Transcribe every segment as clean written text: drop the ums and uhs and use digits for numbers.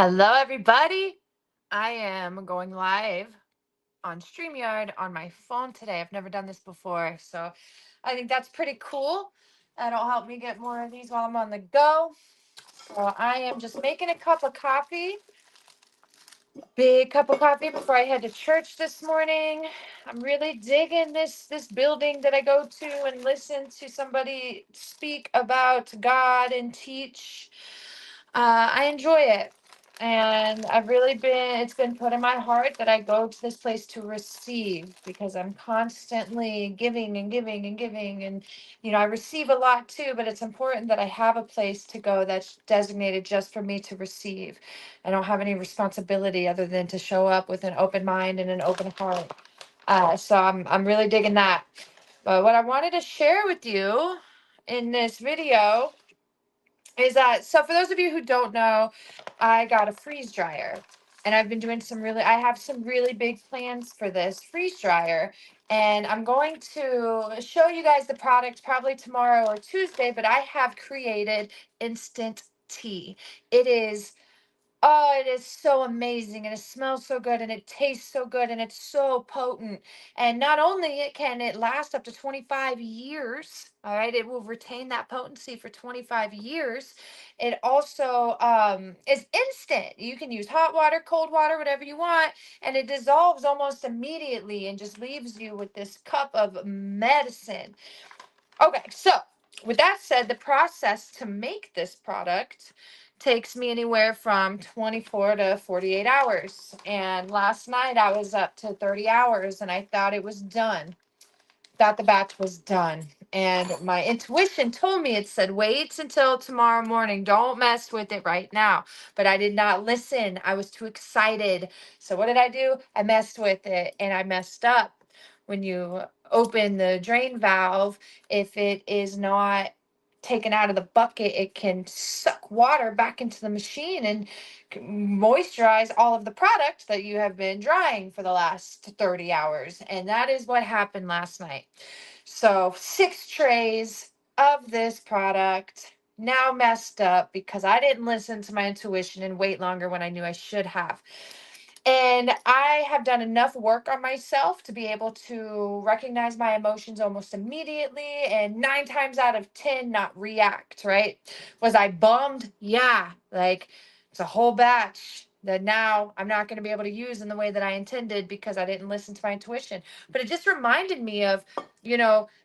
Hello, everybody. I am going live on StreamYard on my phone today. I've never done this before, so I think that's pretty cool. That'll help me get more of these while I'm on the go. So I am just making a cup of coffee, big cup of coffee before I head to church this morning. I'm really digging this building that I go to and listen to somebody speak about God and teach. I enjoy it. And it's been put in my heart that I go to this place to receive because I'm constantly giving and giving and giving. And, I receive a lot too, but it's important that I have a place to go that's designated just for me to receive. I don't have any responsibility other than to show up with an open mind and an open heart. So I'm really digging that. But what I wanted to share with you in this video is that, so for those of you who don't know, I got a freeze dryer, and I have some really big plans for this freeze dryer, and I'm going to show you guys the product probably tomorrow or Tuesday. But I have created instant tea. It is Oh, it is so amazing, and it smells so good, and it tastes so good, and it's so potent. And not only can it last up to 25 years, all right, it will retain that potency for 25 years. It also is instant. You can use hot water, cold water, whatever you want, and it dissolves almost immediately and just leaves you with this cup of medicine. Okay, so with that said, the process to make this product takes me anywhere from 24 to 48 hours. And last night I was up to 30 hours and I thought it was done. Thought the batch was done. And my intuition told me, it said, wait until tomorrow morning. Don't mess with it right now. But I did not listen. I was too excited. So what did I do? I messed with it and I messed up. When you open the drain valve, if it is not taken out of the bucket, it can suck water back into the machine and moisturize all of the product that you have been drying for the last 30 hours. And that is what happened last night. So 6 trays of this product now messed up because I didn't listen to my intuition and wait longer when I knew I should have. And I have done enough work on myself to be able to recognize my emotions almost immediately and 9 times out of 10 not react, right? Was I bummed? Yeah. Like, it's a whole batch that now I'm not going to be able to use in the way that I intended because I didn't listen to my intuition. But it just reminded me of,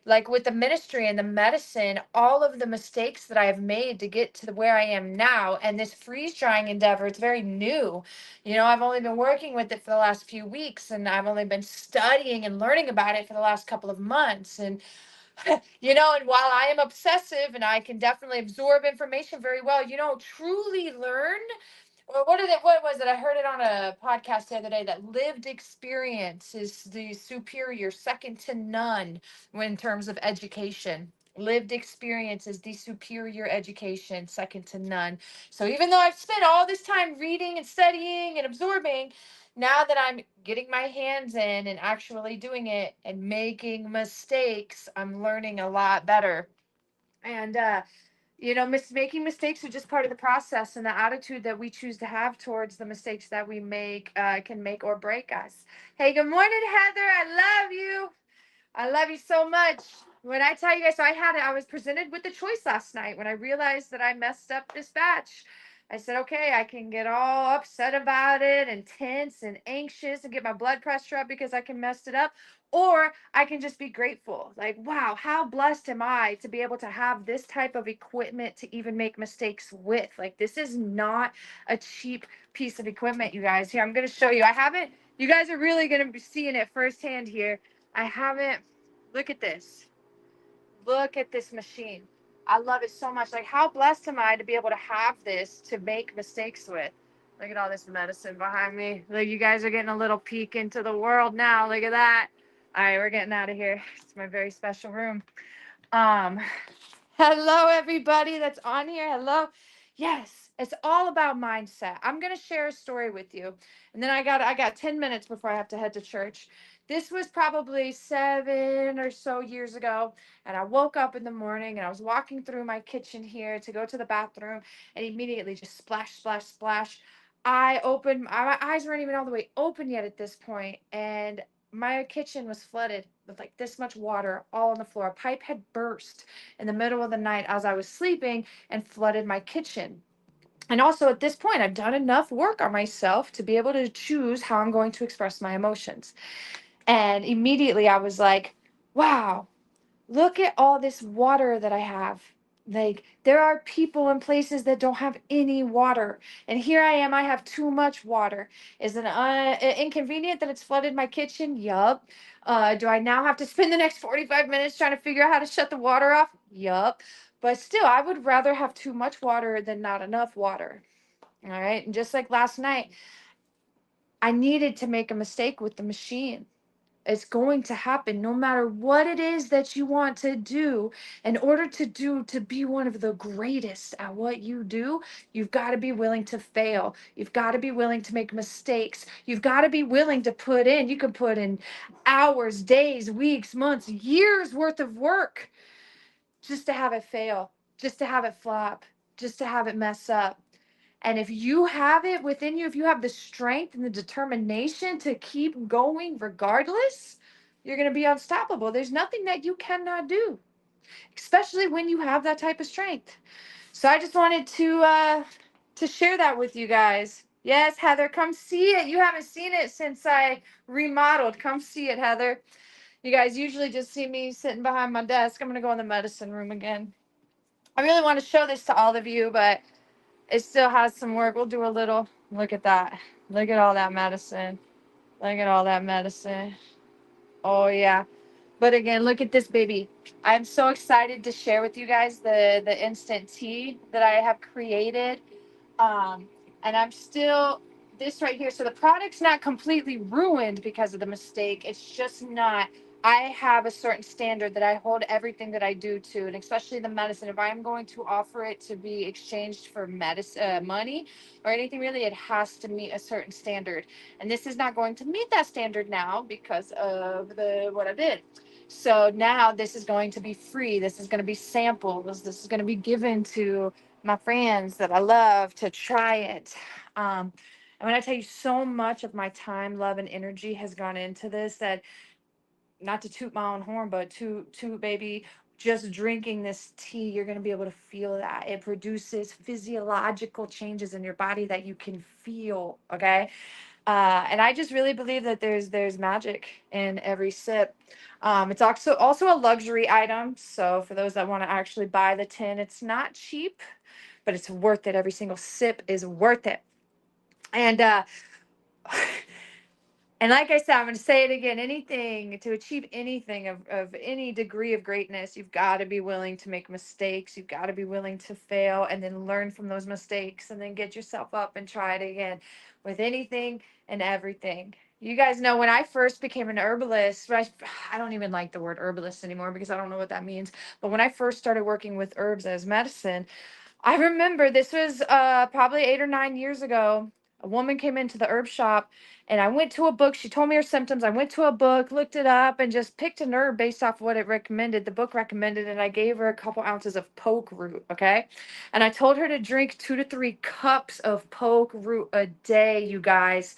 like with the ministry and the medicine, all of the mistakes that I have made to get to where I am now. And this freeze drying endeavor, it's very new. I've only been working with it for the last few weeks, and I've only been studying and learning about it for the last couple of months. And, and while I am obsessive and I can definitely absorb information very well, truly learn. What was it? I heard it on a podcast the other day that lived experience is the superior, second to none in terms of education. Lived experience is the superior education, second to none. So even though I've spent all this time reading and studying and absorbing, now that I'm getting my hands in and actually doing it and making mistakes, I'm learning a lot better. And making mistakes are just part of the process, and the attitude that we choose to have towards the mistakes that we make can make or break us. Hey, good morning, Heather. I love you. I love you so much. When I tell you guys, so I was presented with the choice last night when I realized that I messed up this batch. I said, okay, I can get all upset about it and tense and anxious and get my blood pressure up because I can messed it up. Or I can just be grateful. Like, wow, how blessed am I to be able to have this type of equipment to even make mistakes with? Like, this is not a cheap piece of equipment, you guys. Here, I'm going to show you. You guys are really going to be seeing it firsthand here. I haven't. Look at this. Look at this machine. I love it so much. Like, how blessed am I to be able to have this to make mistakes with? Look at all this medicine behind me. Look, you guys are getting a little peek into the world now. Look at that. All right, we're getting out of here. It's my very special room. Um, Hello, everybody that's on here. Hello. Yes, it's all about mindset. I'm gonna share a story with you, and then I got 10 minutes before I have to head to church. This was probably 7 or so years ago, and I woke up in the morning and I was walking through my kitchen here to go to the bathroom, and immediately just splash, splash, splash. my eyes weren't even all the way open yet at this point, and my kitchen was flooded with like this much water all on the floor. A pipe had burst in the middle of the night as I was sleeping and flooded my kitchen. And also at this point, I've done enough work on myself to be able to choose how I'm going to express my emotions. And immediately I was like, wow, look at all this water that I have. Like, there are people in places that don't have any water. And here I am, I have too much water. Is it inconvenient that it's flooded my kitchen? Yup. Do I now have to spend the next 45 minutes trying to figure out how to shut the water off? Yup. But still, I would rather have too much water than not enough water. All right. And just like last night, I needed to make a mistake with the machine. It's going to happen no matter what it is that you want to do. In order to be one of the greatest at what you do, you've got to be willing to fail. You've got to be willing to make mistakes. You've got to be willing to put in. You can put in hours, days, weeks, months, years worth of work just to have it fail, just to have it flop, just to have it mess up. And if you have it within you, if you have the strength and the determination to keep going regardless, you're going to be unstoppable. There's nothing that you cannot do, especially when you have that type of strength. So I just wanted to share that with you guys. Yes, Heather, come see it. You haven't seen it since I remodeled. Come see it, Heather. You guys usually just see me sitting behind my desk. I'm going to go in the medicine room again. I really want to show this to all of you, but it still has some work. We'll do a little. Look at that. Look at all that medicine. Look at all that medicine. Oh yeah. But again, look at this baby. I'm so excited to share with you guys the instant tea that I have created. Um, and I'm still this right here. So the product's not completely ruined because of the mistake. It's just not. I have a certain standard that I hold everything that I do to, and especially the medicine. If I am going to offer it to be exchanged for medicine, money, or anything really, it has to meet a certain standard. And this is not going to meet that standard now because of the what I did. So now this is going to be free. This is going to be samples. This is going to be given to my friends that I love to try it. And when I tell you so much of my time, love, and energy has gone into this, that not to toot my own horn, but to baby, just drinking this tea, you're going to be able to feel that it produces physiological changes in your body that you can feel. Okay. And I just really believe that there's magic in every sip. It's also a luxury item. So for those that want to actually buy the tin, it's not cheap, but it's worth it. Every single sip is worth it. And and like I said, I'm going to say it again. Anything to achieve anything of any degree of greatness, you've got to be willing to make mistakes. You've got to be willing to fail and then learn from those mistakes and then get yourself up and try it again with anything and everything. You guys know when I first became an herbalist, I don't even like the word herbalist anymore because I don't know what that means. But when I first started working with herbs as medicine, I remember this was probably 8 or 9 years ago. A woman came into the herb shop and I went to a book. She told me her symptoms. I went to a book, looked it up, and just picked an herb based off what it recommended. The book recommended, and I gave her a couple ounces of poke root. Okay. And I told her to drink 2 to 3 cups of poke root a day, you guys.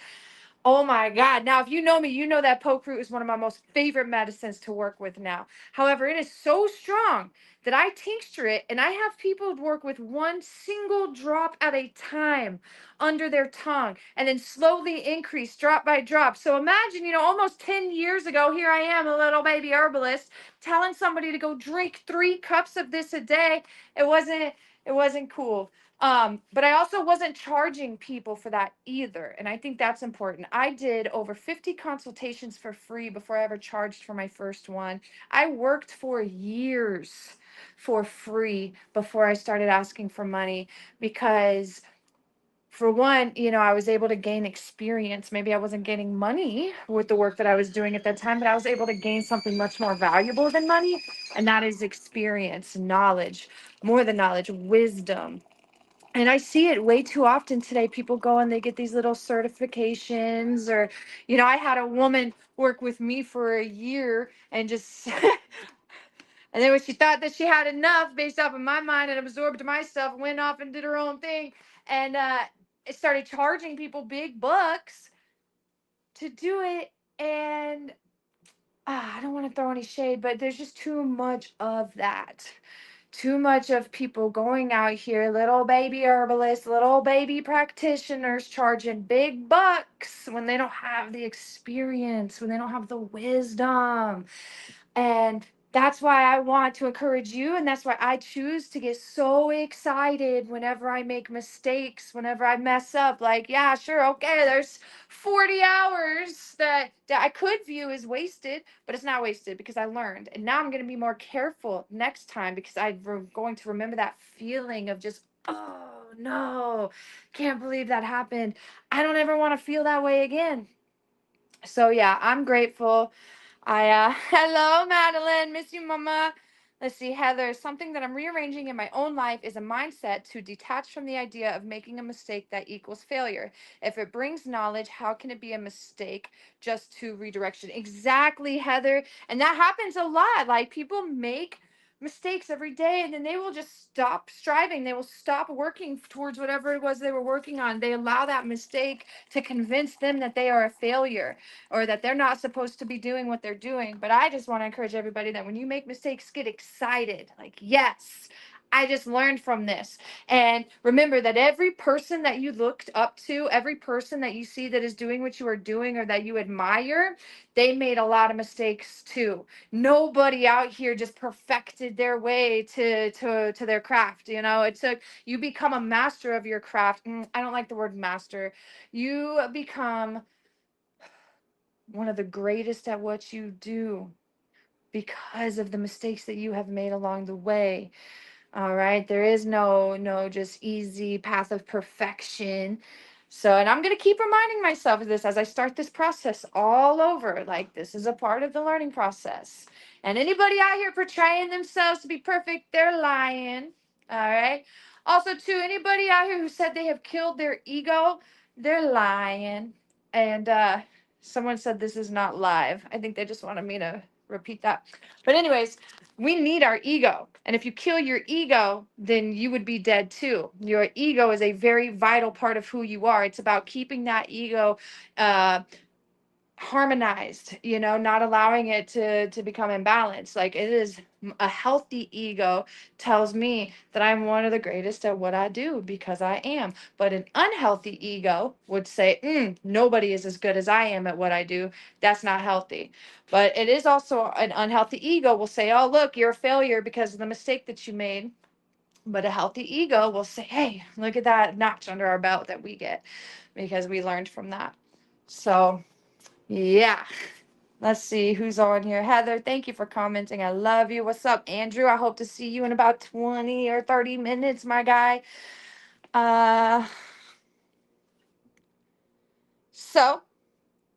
Oh my God. Now, if you know me, you know that poke root is one of my most favorite medicines to work with now. However, it is so strong that I tincture it and I have people work with one single drop at a time under their tongue and then slowly increase drop by drop. So imagine, almost 10 years ago, here I am, a little baby herbalist, telling somebody to go drink 3 cups of this a day. It wasn't cool. But I also wasn't charging people for that either. And I think that's important. I did over 50 consultations for free before I ever charged for my first one. I worked for years for free before I started asking for money because, for one, I was able to gain experience. Maybe I wasn't gaining money with the work that I was doing at that time, but I was able to gain something much more valuable than money. And that is experience, knowledge, more than knowledge, wisdom. And I see it way too often today. People go and they get these little certifications, or, I had a woman work with me for a year and just, and then when she thought that she had enough based off of my mind and absorbed my stuff, went off and did her own thing. And started charging people big bucks to do it. And I don't want to throw any shade, but there's just too much of that. Too much of people going out here, little baby herbalists, little baby practitioners charging big bucks when they don't have the experience, when they don't have the wisdom. And that's why I want to encourage you. And that's why I choose to get so excited whenever I make mistakes, whenever I mess up. Like, yeah, sure, okay, there's 40 hours that I could view as wasted, but it's not wasted because I learned. And now I'm going to be more careful next time because I'm going to remember that feeling of just, oh no, can't believe that happened. I don't ever want to feel that way again. So, yeah, I'm grateful. Hello, Madeline. Miss you, Mama. Let's see, Heather. Something that I'm rearranging in my own life is a mindset to detach from the idea of making a mistake that equals failure. If it brings knowledge, how can it be a mistake just to redirection? Exactly, Heather. And that happens a lot. Like people make mistakes every day and then they will just stop striving. They will stop working towards whatever it was they were working on. They allow that mistake to convince them that they are a failure or that they're not supposed to be doing what they're doing. But I just want to encourage everybody that when you make mistakes, get excited. Like, yes, I just learned from this. And remember that every person that you looked up to, every person that you see that is doing what you are doing or that you admire, they made a lot of mistakes too. Nobody out here just perfected their way to their craft. You know, it took you become a master of your craft. I don't like the word master. You become one of the greatest at what you do because of the mistakes that you have made along the way. All right. There is no just easy path of perfection. So, and I'm going to keep reminding myself of this as I start this process all over. Like, this is a part of the learning process. And anybody out here portraying themselves to be perfect, they're lying. All right. Also, too, anybody out here who said they have killed their ego, they're lying. And someone said this is not live. I think they just wanted me to repeat that. But, anyways, we need our ego. And if you kill your ego, then you would be dead too. Your ego is a very vital part of who you are. It's about keeping that ego harmonized, you know, not allowing it to become imbalanced. Like it is a healthy ego tells me that I'm one of the greatest at what I do because I am. But an unhealthy ego would say, nobody is as good as I am at what I do. That's not healthy. But it is also an unhealthy ego will say, oh, look, you're a failure because of the mistake that you made. But a healthy ego will say, hey, look at that notch under our belt that we get because we learned from that. So, yeah. Let's see who's on here. Heather, thank you for commenting. I love you. What's up, Andrew? I hope to see you in about 20 or 30 minutes, my guy. So,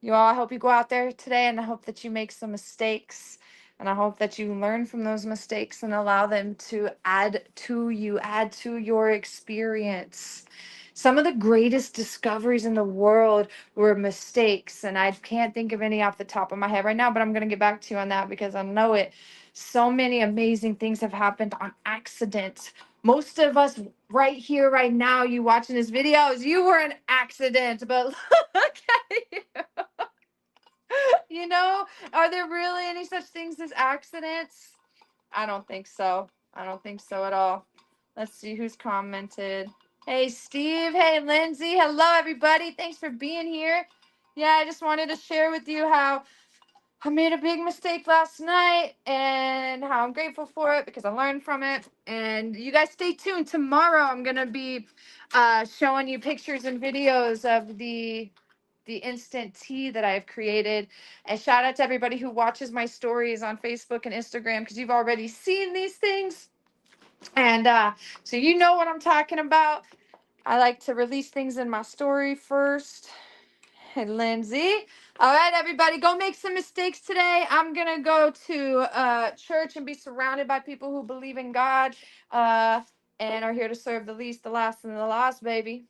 you all, I hope you go out there today and I hope that you make some mistakes. And I hope that you learn from those mistakes and allow them to add to you, add to your experience. Some of the greatest discoveries in the world were mistakes. And I can't think of any off the top of my head right now, but I'm going to get back to you on that because I know it. So many amazing things have happened on accident. Most of us right here, right now, you watching this videos, you were an accident, but look at you. You know, are there really any such things as accidents? I don't think so. I don't think so at all. Let's see who's commented. Hey, Steve. Hey, Lindsay. Hello, everybody. Thanks for being here. Yeah, I just wanted to share with you how I made a big mistake last night and how I'm grateful for it because I learned from it. And you guys stay tuned. Tomorrow, I'm going to be showing you pictures and videos of the instant tea that I've created. And shout out to everybody who watches my stories on Facebook and Instagram because you've already seen these things. And so you know what I'm talking about. I like to release things in my story first. Hey, Lindsay. All right, everybody, go make some mistakes today. I'm going to go to church and be surrounded by people who believe in God and are here to serve the least, the last, and the lost, baby.